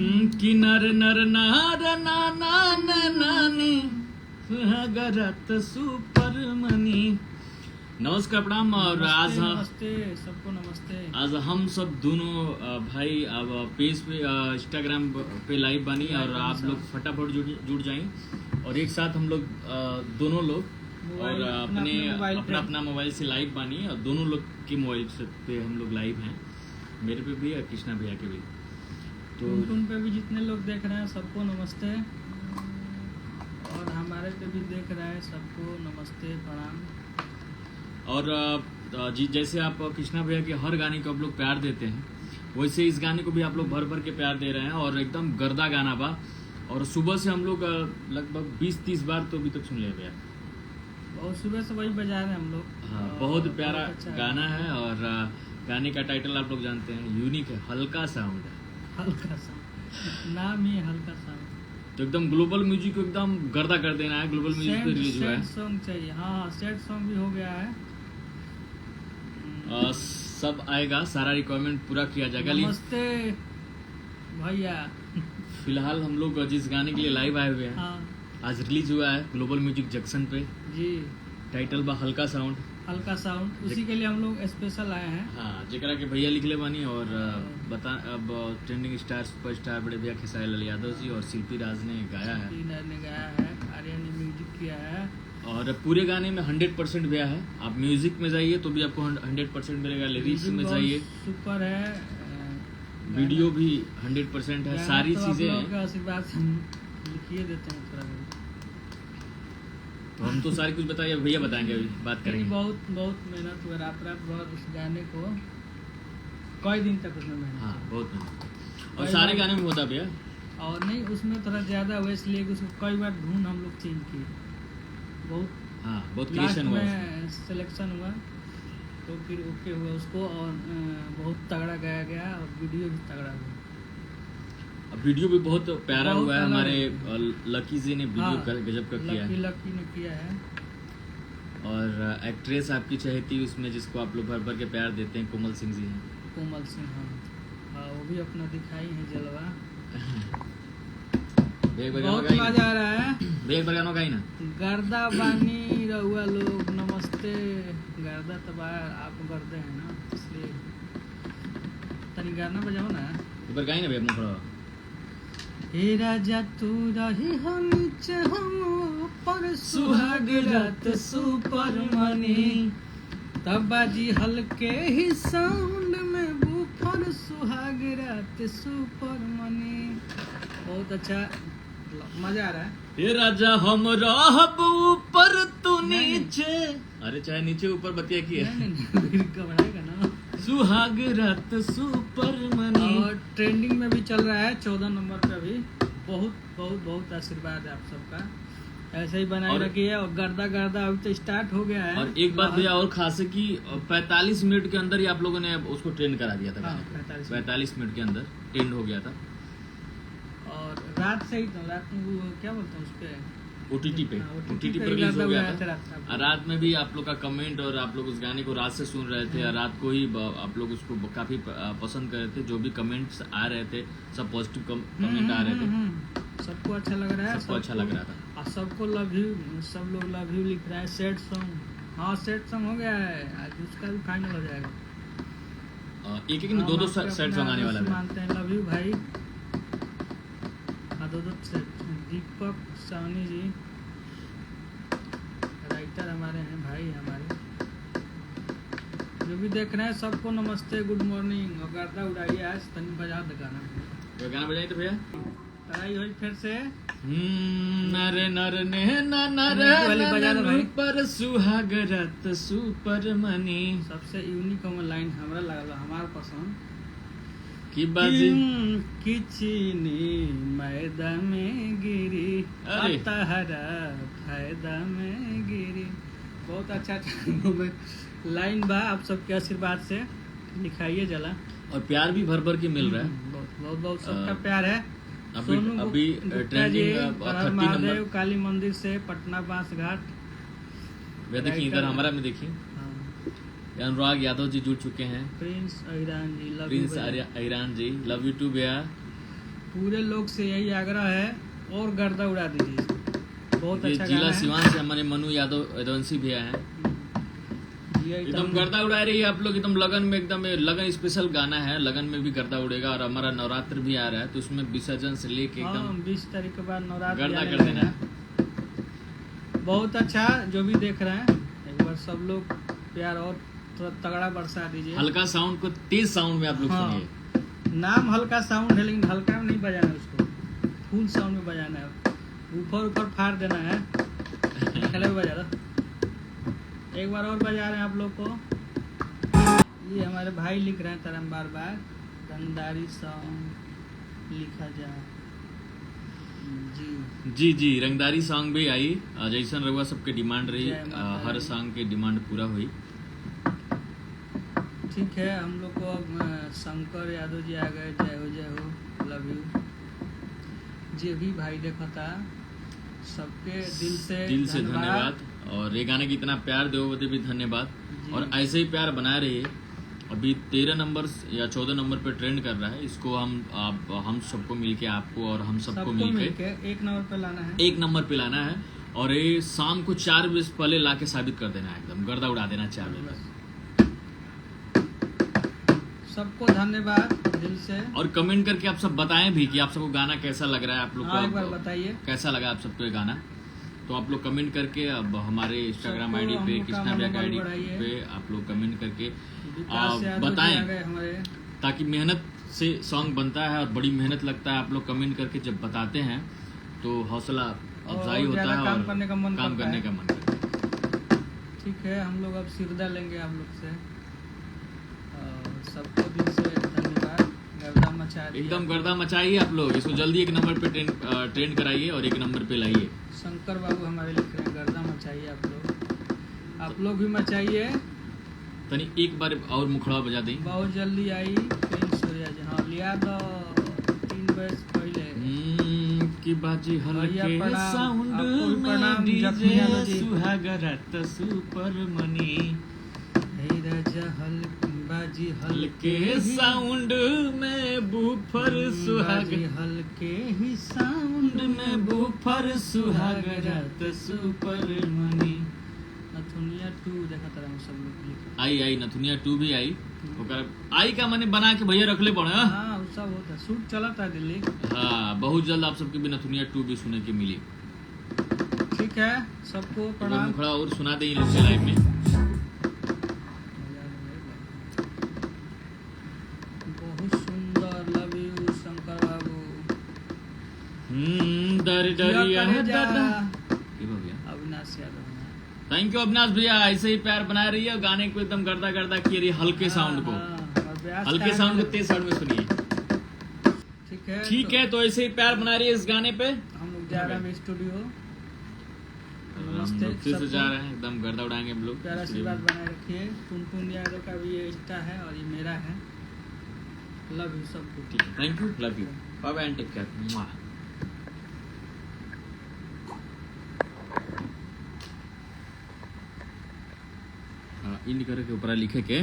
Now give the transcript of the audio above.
कि नर नर नार नानी सुहागरात सुपरमणि। नमस्कार प्रणाम। और आज नमस्ते सबको नमस्ते। आज हम सब दोनों भाई अब पेज पे इंस्टाग्राम पे लाइव बनी और आप लोग फटाफट जुड़ जाएं और एक साथ हम लोग दोनों लोग और अपना अपना मोबाइल से लाइव बनी और दोनों लोग के मोबाइल से पे हम लोग लाइव हैं। मेरे पे भी और कृष्णा भैया के भी। तो टुन पे भी जितने लोग देख रहे हैं सबको नमस्ते और हमारे पे भी देख रहे हैं सबको नमस्ते प्रणाम। और जी जैसे आप कृष्णा भैया के हर गाने को आप लोग प्यार देते हैं वैसे इस गाने को भी आप लोग भर भर के प्यार दे रहे हैं और एकदम गर्दा गाना बा। और सुबह से हम लोग लगभग 20-30 बार तो अभी तक सुन लिया भैया और सुबह से वही बजा रहे हैं हम लोग। हाँ बहुत प्यारा गाना है और गाने का टाइटल आप लोग जानते हैं, यूनिक है, हल्का साउंड है। हल्का साउंड नाम ही हल्का साउंड। तो एकदम ग्लोबल म्यूजिक को एकदम गर्दा कर देना है। ग्लोबल म्यूजिक पे रिलीज हुआ है। सैड सॉन्ग चाहिए। हाँ सैड सॉन्ग भी हो गया है। सब आएगा, सारा रिक्वायरमेंट पूरा किया जाएगा। नमस्ते भैया। फिलहाल हम लोग जिस गाने के लिए लाइव आए हुए हैं हाँ। आज रिलीज हुआ है ग्लोबल म्यूजिक जंक्शन पे जी। टाइटल बा हल्का साउंड। हल्का साउंड उसी के लिए हम लोग स्पेशल आए हैं। हाँ जेकरा के भैया लिखले बानी और बता अब ट्रेंडिंग स्टार सुपर स्टार बड़े भैया खेसारी लाल यादव जी और शिल्पी राज ने गाया है। आर्या ने म्यूजिक किया है और पूरे गाने में 100% भैया है। आप म्यूजिक में जाइए तो भी आपको 100% मिलेगा। लिरिक्स में जाइए सुपर है। वीडियो भी 100% है। सारी चीजें आशीर्वाद से लिखिए देते हैं थोड़ा। तो हम तो सारी कुछ बताइए भैया बताएंगे, अभी बात करेंगे। बहुत मेहनत हुआ रात भर उस गाने को, कई दिन तक उसमें मेहनत। हाँ बहुत मेहनत और सारे गाने में होता भैया और नहीं उसमें थोड़ा ज्यादा हुआ इसलिए उसको कई बार धुन हम लोग चेंज किए। बहुत क्रिएशन हुआ, सिलेक्शन हुआ तो फिर ओके हुआ उसको और बहुत तगड़ा गाया गया और वीडियो भी तगड़ा हुआ। वीडियो भी बहुत प्यारा हुआ है। हमारे लकी जी ने वीडियो गजब का किया है। लकी ने किया है। और एक्ट्रेस आपकी चहेती उसमें जिसको आप लोग भर भर के प्यार देते हैं कोमल सिंह जी हैं। कोमल सिंह हाँ वो भी अपना दिखाई है जलवा। बहुत मजा आ रहा है। गाना गाई ना गर्दा बानी रहुआ लोग नमस्ते। गर्दा तबा आप गर्दे हैं ना इसलिए तनी गाना बजाओ ना। एक बार गाई ना भैया मुखड़ा। हे राजा तू रही हो नीचे हम ऊपर सुहाग रात सुपरमणि तब बाजी हल्के ही साउंड में बूफर सुहाग रात सुपरमणि। बहुत अच्छा मजा आ रहा है। हे राजा हम रहब ऊपर तू नीचे। अरे चाहे नीचे ऊपर बतिया की है घबराएगा ना। सुहाग रात सुपरमणि और ट्रेंडिंग में भी चल रहा है 14 नंबर पे भी। बहुत आशीर्वाद है आप सबका। ऐसे ही बनाए रखिए और गर्दा अभी तो स्टार्ट हो गया है। और एक बात भैया और खास है कि 45 मिनट के अंदर ही आप लोगों ने उसको ट्रेंड करा दिया था। 45 मिनट के अंदर ट्रेंड हो गया था। और रात से ही तो रात में वो क्या बोलते हैं उसके OTT पे रिलीज हो गया था। रात में भी आप लोग का कमेंट और आप लोग उस गाने को रात से सुन रहे थे और रात को ही आप लोग उसको काफी पसंद कर रहे थे। जो भी कमेंट्स आ रहे थे सब पॉजिटिव कमेंट आ रहे थे। सबको अच्छा लग रहा है। सबको अच्छा लग रहा था और सबको लव यू। सब लोग लव यू लिख रहे हैं। सैड सॉन्ग हाँ सैड सॉन्ग हो गया है आज उसका भी फाइनल हो जाएगा। एक में दो सैड सॉन्ग आने वाला है। मानते हैं लव यू भाई। हाँ 2 दीपक सावनी जी राइटर हमारे हैं भाई हमारे। जो भी देख रहे हैं सबको नमस्ते गुड मॉर्निंग। और गर्दा उड़ाइए आज तनी बजा दे गाना बजाइए तो भैया। तराई हुई फिर से नर नर ने नर पर सुहाग रात सुपरमणि। सबसे यूनिक लाइन हमरा लगल हमार पसंद की बाजी की चीनी मैदा में गिरी तहरा फायदा में गिरी। बहुत अच्छा लाइन बा। आप सबके आशीर्वाद से लिखाइए जला और प्यार भी भर भर के मिल रहा है। बहुत सबका प्यार है। अभी ट्रेंडिंग महादेव काली मंदिर से पटना बांस घाट। देखिए इधर हमारा में देखिए अनुराग यादव जी जुड़ चुके हैं। Prince Ahiran ji love you to भैया। पूरे लोग से यही आग्रह है और गर्दा उड़ा दीजिए इसको। बहुत ये अच्छा जिला गाना है। सिवान से हमारे मनु यादव यदुवंशी भैया हैं, ये एकदम गर्दा उड़ा रही है आप लोग एकदम लगन में। एकदम ये लगन स्पेशल गाना है, लगन में भी गर्दा उड़ेगा। और हमारा नवरात्र भी आ रहा है तो उसमें विसर्जन से लेके एकदम 20 तारीख के बाद नवरात्र गर्दा आने कर देना लगेगा। है। बहुत अच्छा, जो भी देख रहे हैं एक बार सब लोग प्यार और थोड़ा तगड़ा बरसा दीजिए। हल्का साउंड को तेज साउंड में आप लोग हाँ। सुनिए। नाम हल्का साउंड है लेकिन हल्का में नहीं बजाना है उसको, फुल साउंड में बजाना है। ऊपर ऊपर फाड़ देना है। पहले भी बजा दो, एक बार और बजा रहे हैं आप लोग को। ये हमारे भाई लिख रहे हैं तरम बार बार, रंगदारी सॉन्ग लिखा जाए। जी जी जी, रंगदारी सॉन्ग भी आई। जैसन रहुआ सबके डिमांड रही, जय माता हर दी। सॉन्ग के डिमांड पूरा हुई। ठीक है, हम लोग को अब शंकर यादव जी आ गए। जय हो, लव यू। जे भी भाई देखा था सबके दिल से धन्यवाद। और ये गाने की इतना प्यार दो बदे भी धन्यवाद। जी। और ऐसे ही प्यार बनाए रहिए। अभी 13 नंबर या 14 नंबर पे ट्रेंड कर रहा है। इसको हम सबको मिलके, आपको और हम सबको मिलके 1 नंबर पे लाना है। 1 नंबर पे लाना है। और ये शाम को 4 बजे से पहले लाके साबित कर देना है, एकदम गर्दा उड़ा देना 4 बजे तक। सबको धन्यवाद दिल से। और कमेंट करके आप सब बताएं भी कि आप सबको गाना कैसा लग रहा है। आप लोग हाँ, एक बार को बताइए कैसा लगा आप सबको ये गाना। तो आप लोग कमेंट करके अब हमारे इंस्टाग्राम सबको आईडी हम पे, लोग का कृष्णा भैया का आईडी मनोबल बढ़ाइए। पे आप लोग कमेंट करके विकास यादव जी आ बताएं, गए हमारे। ताकि मेहनत से सॉन्ग बनता है और बड़ी मेहनत लगता है। आप लोग कमेंट करके जब बताते हैं तो हौसला अफजाई और होता ज्यादा है काम और करने का मन काम करता करने है। का मन करता है। ठीक है, हम लोग अब सिरदा लेंगे आप लोग से। और सबको दिल से धन्यवाद। गर्दा मचा दिया। एकदम गर्दा मचाइए आप लोग। इसको जल्दी 1 नंबर पे ट्रेंड कराइए और 1 नंबर पे लाइए। शंकर बाबू हमारे लिख रहे हैं, गर्दा मचाइए आप लोग भी मचाइए। तनी एक बार और मुखड़ा बजा दें। बहुत जल्दी आई फिल्म सूर्या जी। हाँ, लिया तो 3 बजे पहले। की बाजी भैया हल्के प्रणाम, साउंड आपको भी में प्रणाम, जख्मी डीजे यादव जी। सुहागरात सुपर मनी। हे राजा बाजी हल्के साउंड में बूफर सुहाग, बाजी हल्के ही साउंड साउंड में बूफर सुहागरात सुपर मनी। नथुनिया 2 देखा तरह हम सब लोग लिखे। आई नथुनिया 2 भी आई। ओकर आई का माने बना के भैया रखले पड़े। हाँ, वो सब होता, शूट चला था दिल्ली। हाँ, बहुत जल्द आप सबके भी नथुनिया 2 भी सुने के मिली। ठीक है, सबको एक बार प्रणाम। मुखड़ा और सुना दें इन लोग के लाइव में। बहुत सुंदर, लव यू शंकर बाबू। दर दरिया किया कलेजा। दादा। ये बा भैया। अविनाश यादव। थैंक यू अविनाश भैया, ऐसे ही प्यार बनाए रहिए और गाने को एकदम गर्दा गर्दा किए रहिए। हल्के साउंड को, और ब्यास हल्के का साउंड को है। तेज साउंड में सुनिए। ठीक है, ठीक है, तो ऐसे ही प्यार बना रही है इस गाने पे। हम लोग जा रहे हैं स्टूडियो। हम नमस्ते लोग फिर से सबको। जा रहे हैं, एकदम गर्दा उड़ाएंगे हम लोग। प्यारा आशीर्वाद बनाए रखिए। टुनटुन यादव का भी ये इंस्टा है और ये मेरा है। लव यू सबको। ठीक है, thank you, love you, bye bye and take care. इन करके ऊपर लिखे के